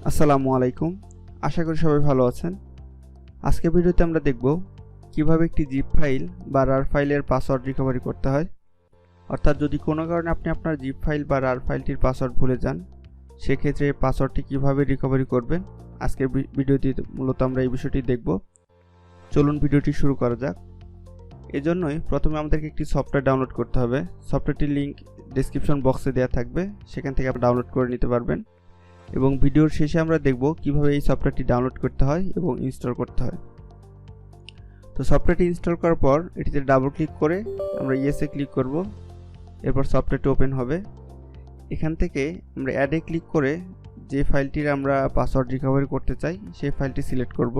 আসসালামু আলাইকুম। আশা করি সবাই ভালো আছেন। আজকের ভিডিওতে আমরা দেখব কিভাবে একটি জিপ ফাইল বা রার ফাইলের পাসওয়ার্ড রিকভারি করতে হয়। অর্থাৎ যদি কোনো কারণে আপনি আপনার জিপ ফাইল বা রার ফাইলটির পাসওয়ার্ড ভুলে যান, সেক্ষেত্রে পাসওয়ার্ডটি কিভাবে রিকভারি করবেন, আজকের ভিডিওতে মূলত আমরা এই বিষয়টি দেখব। চলুন ভিডিওটি শুরু করা যাক। এজন্যই প্রথমে আমাদেরকে একটি সফটওয়্যার ডাউনলোড করতে হবে। সফটওয়্যারটির লিঙ্ক ডেসক্রিপশন বক্সে দেওয়া থাকবে, সেখান থেকে আপনি ডাউনলোড করে নিতে পারবেন। এবং ভিডিওর শেষে আমরা দেখব কিভাবে এই সফটওয়্যারটি ডাউনলোড করতে হয় এবং ইনস্টল করতে হয়। তো সফটওয়্যারটি ইনস্টল করার পর এটিতে ডাবল ক্লিক করে আমরা ইয়েসে ক্লিক করব। এরপর সফটওয়্যারটি ওপেন হবে। এখান থেকে আমরা অ্যাডে ক্লিক করে যে ফাইলটির আমরা পাসওয়ার্ড রিকভারি করতে চাই সেই ফাইলটি সিলেক্ট করব।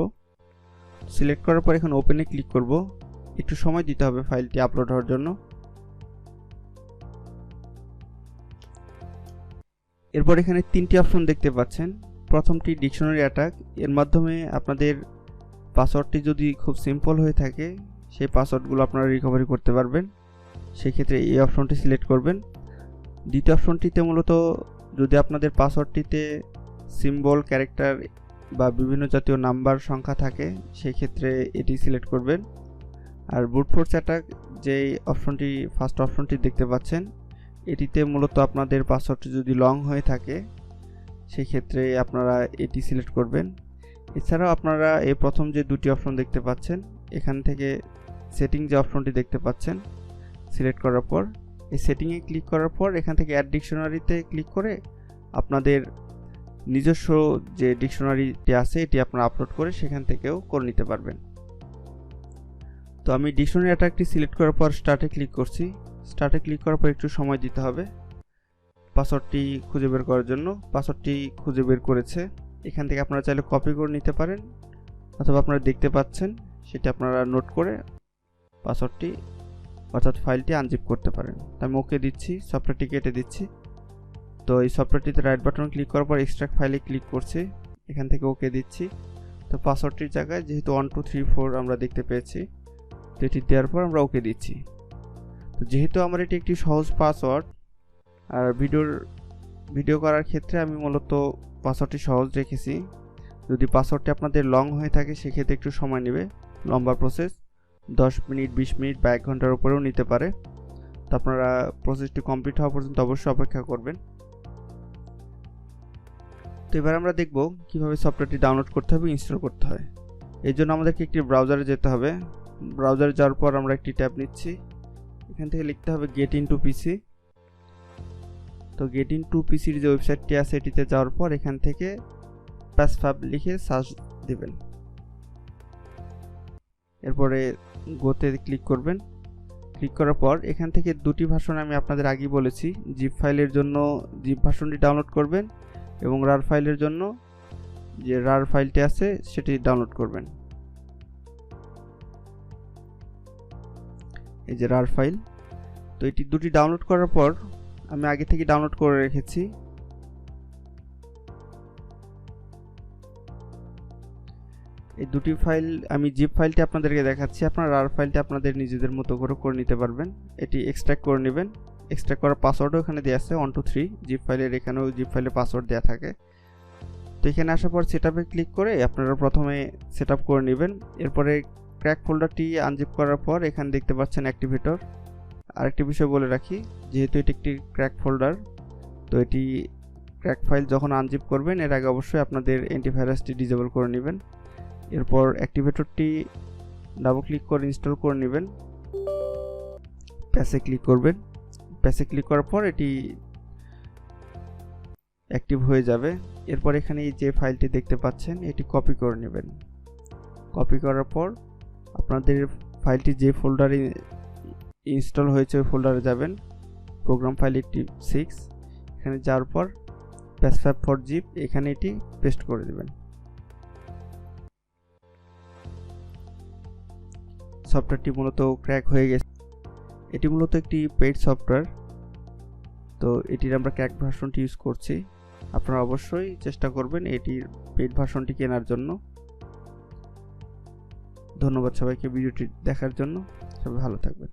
সিলেক্ট করার পর এখন ওপেনে ক্লিক করব। একটু সময় দিতে হবে ফাইলটি আপলোড হওয়ার জন্য। এরপর এখানে তিনটি অপশন দেখতে পাচ্ছেন। প্রথমটি ডিকশনারি অ্যাটাক। এর মাধ্যমে আপনাদের পাসওয়ার্ডটি যদি খুব সিম্পল হয়ে থাকে সেই পাসওয়ার্ডগুলো আপনারা রিকভারি করতে পারবেন, সেক্ষেত্রে এই অপশনটি সিলেক্ট করবেন। দ্বিতীয় অপশনটিতে মূলত যদি আপনাদের পাসওয়ার্ডটিতে সিম্বল, ক্যারেক্টার বা বিভিন্ন জাতীয় নাম্বার, সংখ্যা থাকে, সেই ক্ষেত্রে এটি সিলেক্ট করবেন। আর ব্রুট ফোর্স অ্যাটাক, যেই অপশনটি ফার্স্ট অপশনটি দেখতে পাচ্ছেন, এটিতে মূলত আপনাদের পাসওয়ার্ডটি যদি লং হয়ে থাকে সেই ক্ষেত্রে আপনারা এটি সিলেক্ট করবেন। এছাড়াও আপনারা এই প্রথম যে দুটি অপশন দেখতে পাচ্ছেন, এখান থেকে সেটিং যে অপশনটি দেখতে পাচ্ছেন, সিলেক্ট করার পর এই সেটিংয়ে ক্লিক করার পর এখান থেকে অ্যাড ডিকশনারিতে ক্লিক করে আপনাদের নিজস্ব যে ডিকশনারিটি আছে এটি আপনারা আপলোড করে সেখান থেকেও করে নিতে পারবেন। তো আমি ডিকশনারি অ্যাটাকটি সিলেক্ট করার পর স্টার্টে ক্লিক করছি। স্টার্টে ক্লিক করার পর একটু সময় দিতে হবে পাসওয়ার্ডটি খুঁজে বের করার জন্য। পাসওয়ার্ডটি খুঁজে বের করেছে। এখান থেকে আপনারা চাইলে কপি করে নিতে পারেন, অথবা আপনারা দেখতে পাচ্ছেন সেটা আপনারা নোট করে পাসওয়ার্ডটি অর্থাৎ ফাইলটি আনজিপ করতে পারেন। তো আমি ওকে দিচ্ছি, সফটওয়্যারটি কেটে দিচ্ছি। তো এই সফটওয়্যারটিতে রাইট বাটন ক্লিক করার পর এক্সট্রাক্ট ফাইলে ক্লিক করছি, এখান থেকে ওকে দিচ্ছি। তো পাসওয়ার্ডটির জায়গায় যেহেতু 1 2 3 4 আমরা দেখতে পেয়েছি, তো এটি দেওয়ার পর আমরা ওকে দিচ্ছি। তো যেহেতু আমার এটি একটি সহজ পাসওয়ার্ড, আর ভিডিও করার ক্ষেত্রে আমি মূলত পাসওয়ার্ডটি সহজ রেখেছি। যদি পাসওয়ার্ডটি আপনাদের লং হয়ে থাকে সেক্ষেত্রে একটু সময় নেবে, লম্বা প্রসেস, 10 মিনিট, 20 মিনিট বা 1 ঘন্টার উপরেও নিতে পারে। তো আপনারা প্রসেসটি কমপ্লিট হওয়া পর্যন্ত অবশ্যই অপেক্ষা করবেন। তো এবার আমরা দেখব কিভাবে সফটওয়্যারটি ডাউনলোড করতে হবে, ইনস্টল করতে হয়। এই জন্য আমাদেরকে একটি ব্রাউজারে যেতে হবে। ব্রাউজারে যাওয়ার পর আমরা একটি ট্যাব নিচ্ছি। এখান থেকে লিখতে হবে গেট ইনটু পিসি। তো গেট ইনটু পিসির যে ওয়েবসাইটটি আছে এটিতে যাওয়ার পর এখান থেকে প্যাসফ্যাব লিখে সার্চ দেবেন। এরপরে গোতে ক্লিক করবেন। ক্লিক করার পর এখান থেকে দুটি ভার্সন আমি আপনাদের আগেই বলেছি, জিপ ফাইলের জন্য জিপ ভার্সনটি ডাউনলোড করবেন এবং রার ফাইলের জন্য যে রার ফাইলটি আছে সেটি ডাউনলোড করবেন। এই যে রার ফাইল। তো এটি দুটি ডাউনলোড করার পর আমি আগে থেকে ডাউনলোড করে রেখেছি। এই দুটি ফাইল, আমি জিপ ফাইলটি আপনাদেরকে দেখাচ্ছি, আপনারা রার ফাইলটি আপনাদের নিজেদের মতো করে নিতে পারবেন। এটি এক্সট্রাক্ট করে নেবেন। এক্সট্রাক্ট করার পাসওয়ার্ডও এখানে দেওয়া আছে 1 2 3 জিপ ফাইলের, এখানেও জিপ ফাইলের পাসওয়ার্ড দেওয়া থাকে। তো এখানে আসার পর সেটআপে ক্লিক করে আপনারা প্রথমে সেটআপ করে নেবেন। এরপরে ক্র্যাক ফোল্ডারটি আনজিপ করার পর এখানে দেখতে পাচ্ছেন অ্যাক্টিভেটর। আরেকটি বিষয় বলে রাখি, যেহেতু এটি একটি ক্র্যাক ফোল্ডার, তো এটি ক্র্যাক ফাইল যখন আনজিপ করবেন এর আগে অবশ্যই আপনাদের অ্যান্টিভাইরাসটি ডিসেবল করে নেবেন। এরপর অ্যাক্টিভেটরটি ডাবল ক্লিক করে ইনস্টল করে নেবেন। প্যাসে ক্লিক করবেন। প্যাসে ক্লিক করার পর এটি অ্যাক্টিভ হয়ে যাবে। এরপর এখানে যে ফাইলটি দেখতে পাচ্ছেন এটি কপি করে নেবেন। কপি করার পর আপনাদের ফাইলটি যে ফোল্ডারে ইনস্টল হয়েছে ওই ফোল্ডারে যাবেন, প্রোগ্রাম ফাইল 86, এখানে যাওয়ার পর প্যাসফ্যাব ফর জিপ এখানে এটি পেস্ট করে দেবেন। সফটওয়্যারটি মূলত ক্র্যাক হয়ে গেছে। এটি মূলত একটি পেইড সফটওয়্যার, তো এটির আমরা ক্র্যাক ভার্সনটি ইউজ করছি। আপনারা অবশ্যই চেষ্টা করবেন এটির পেইড ভার্সনটি কেনার জন্য। ধন্যবাদ সবাইকে ভিডিওটি দেখার জন্য। সবাই ভালো থাকবেন।